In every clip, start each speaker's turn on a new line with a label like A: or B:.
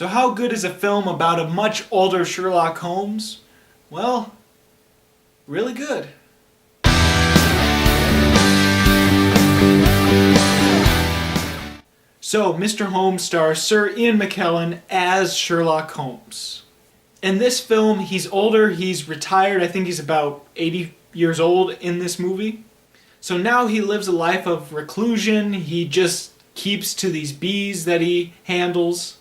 A: So how good is a film about a much older Sherlock Holmes? Well, really good. So, Mr. Holmes stars Sir Ian McKellen as Sherlock Holmes. In this film, he's older, he's retired, I think he's about 80 years old in this movie. So now he lives a life of reclusion, he just keeps to these bees that he handles.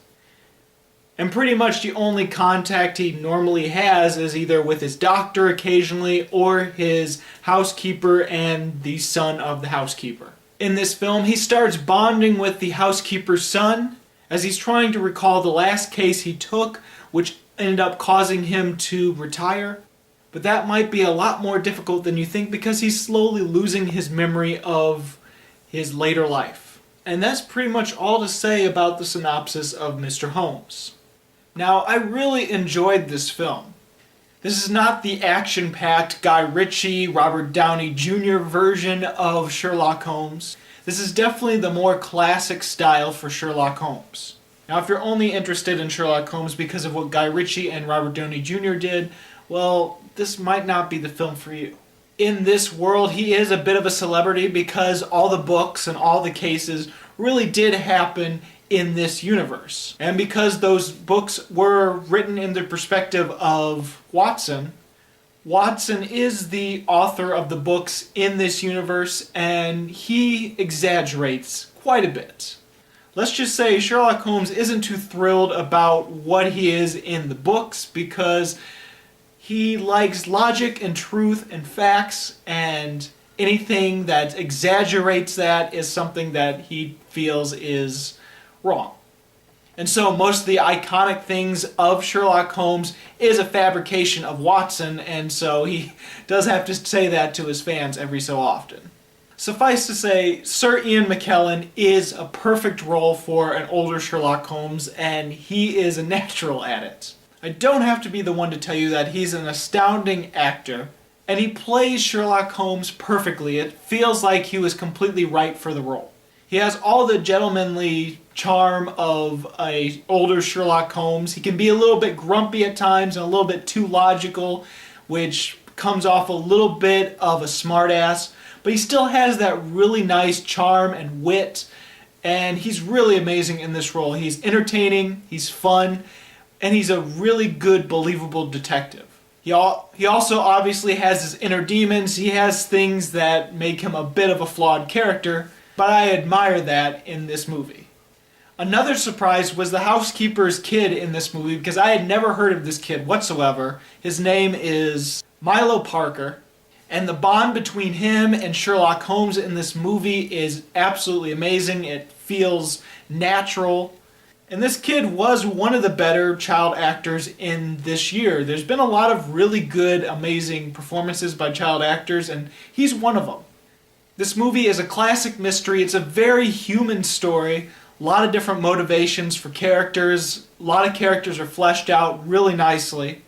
A: And pretty much the only contact he normally has is either with his doctor occasionally or his housekeeper and the son of the housekeeper. In this film, he starts bonding with the housekeeper's son as he's trying to recall the last case he took, which ended up causing him to retire. But that might be a lot more difficult than you think because he's slowly losing his memory of his later life. And that's pretty much all to say about the synopsis of Mr. Holmes. Now, I really enjoyed this film. This is not the action-packed Guy Ritchie, Robert Downey Jr. version of Sherlock Holmes. This is definitely the more classic style for Sherlock Holmes. Now, if you're only interested in Sherlock Holmes because of what Guy Ritchie and Robert Downey Jr. did, well, this might not be the film for you. In this world, he is a bit of a celebrity because all the books and all the cases really did happen in this universe. And because those books were written in the perspective of Watson, Watson is the author of the books in this universe, and he exaggerates quite a bit. Let's just say Sherlock Holmes isn't too thrilled about what he is in the books because he likes logic and truth and facts, and anything that exaggerates that is something that he feels is wrong. And so most of the iconic things of Sherlock Holmes is a fabrication of Watson, and so he does have to say that to his fans every so often. Suffice to say, Sir Ian McKellen is a perfect role for an older Sherlock Holmes, and he is a natural at it. I don't have to be the one to tell you that he's an astounding actor, and he plays Sherlock Holmes perfectly. It feels like he was completely right for the role. He has all the gentlemanly charm of an older Sherlock Holmes. He can be a little bit grumpy at times and a little bit too logical, which comes off a little bit of a smartass, but he still has that really nice charm and wit, and he's really amazing in this role. He's entertaining, he's fun, and he's a really good, believable detective. He also obviously has his inner demons. He has things that make him a bit of a flawed character, but I admire that in this movie. Another surprise was the housekeeper's kid in this movie because I had never heard of this kid whatsoever. His name is Milo Parker, and the bond between him and Sherlock Holmes in this movie is absolutely amazing. It feels natural. And this kid was one of the better child actors in this year. There's been a lot of really good, amazing performances by child actors, and he's one of them. This movie is a classic mystery. It's a very human story. A lot of different motivations for characters. A lot of characters are fleshed out really nicely.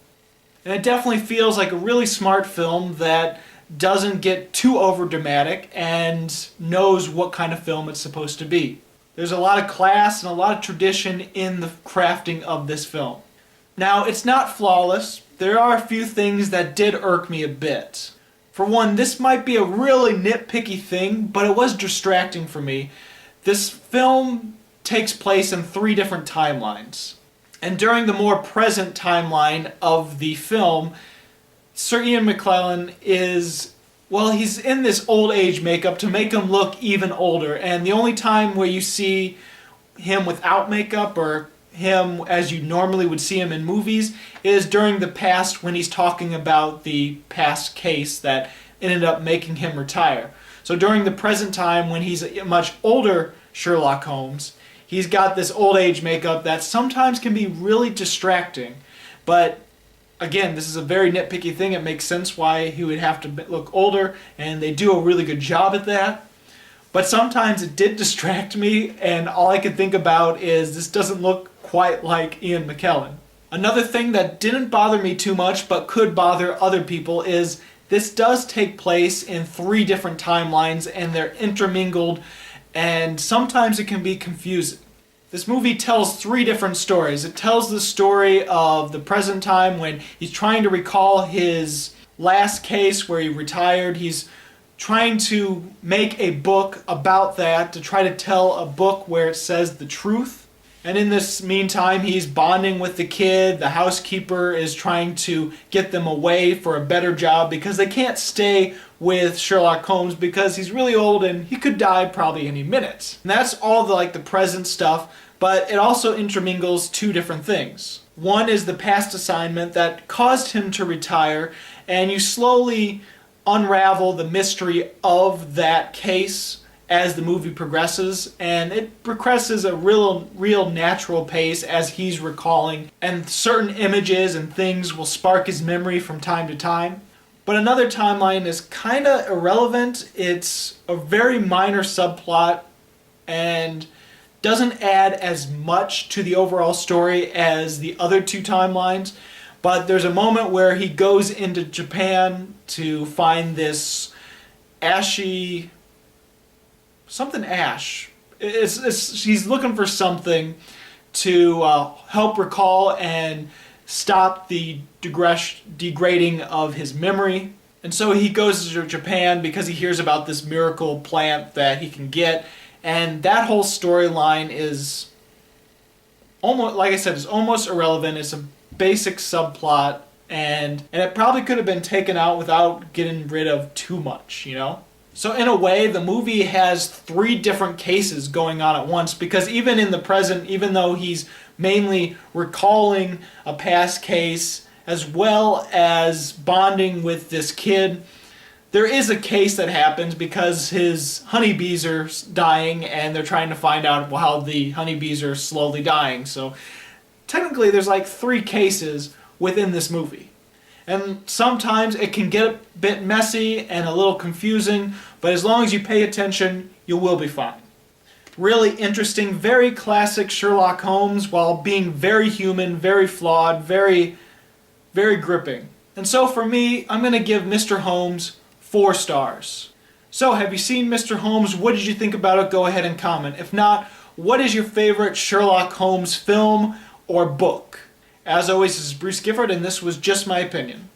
A: And it definitely feels like a really smart film that doesn't get too overdramatic and knows what kind of film it's supposed to be. There's a lot of class and a lot of tradition in the crafting of this film. Now, it's not flawless. There are a few things that did irk me a bit. For one, this might be a really nitpicky thing, but it was distracting for me. This film takes place in 3 different timelines. And during the more present timeline of the film, Sir Ian McKellen is, well, he's in this old age makeup to make him look even older. And the only time where you see him without makeup or him as you normally would see him in movies is during the past when he's talking about the past case that ended up making him retire. So during the present time when he's a much older Sherlock Holmes, he's got this old age makeup that sometimes can be really distracting. But again, this is a very nitpicky thing. It makes sense why he would have to look older, and they do a really good job at that. But sometimes it did distract me, and all I could think about is this doesn't look quite like Ian McKellen. Another thing that didn't bother me too much but could bother other people is this does take place in 3 different timelines and they're intermingled, and sometimes it can be confusing. This movie tells three different stories. It tells the story of the present time when he's trying to recall his last case where he retired. He's trying to make a book about that, to try to tell a book where it says the truth. And in this meantime, he's bonding with the kid. The housekeeper is trying to get them away for a better job because they can't stay with Sherlock Holmes because he's really old and he could die probably any minute. And that's all the present stuff, but it also intermingles two different things. One is the past assignment that caused him to retire, and you slowly unravel the mystery of that case as the movie progresses, and it progresses a real natural pace as he's recalling, and certain images and things will spark his memory from time to time. But another timeline is kind of irrelevant. It's a very minor subplot and doesn't add as much to the overall story as the other two timelines. But there's a moment where he goes into Japan to find this ashy... something ash. She's looking for something to help recall and stop the degrading of his memory. And so he goes to Japan because he hears about this miracle plant that he can get. And that whole storyline is almost, like I said, is almost irrelevant. It's a basic subplot, and it probably could have been taken out without getting rid of too much, you know? So in a way, the movie has three different cases going on at once, because even in the present, even though he's mainly recalling a past case as well as bonding with this kid, there is a case that happens because his honeybees are dying and they're trying to find out how the honeybees are slowly dying. So technically there's three cases within this movie. And sometimes it can get a bit messy and a little confusing, but as long as you pay attention, you will be fine. Really interesting, very classic Sherlock Holmes while being very human, very flawed, very, very gripping. And so for me, I'm going to give Mr. Holmes 4 stars. So have you seen Mr. Holmes? What did you think about it? Go ahead and comment. If not, what is your favorite Sherlock Holmes film or book? As always, this is Bruce Gifford, and this was Just My Opinion.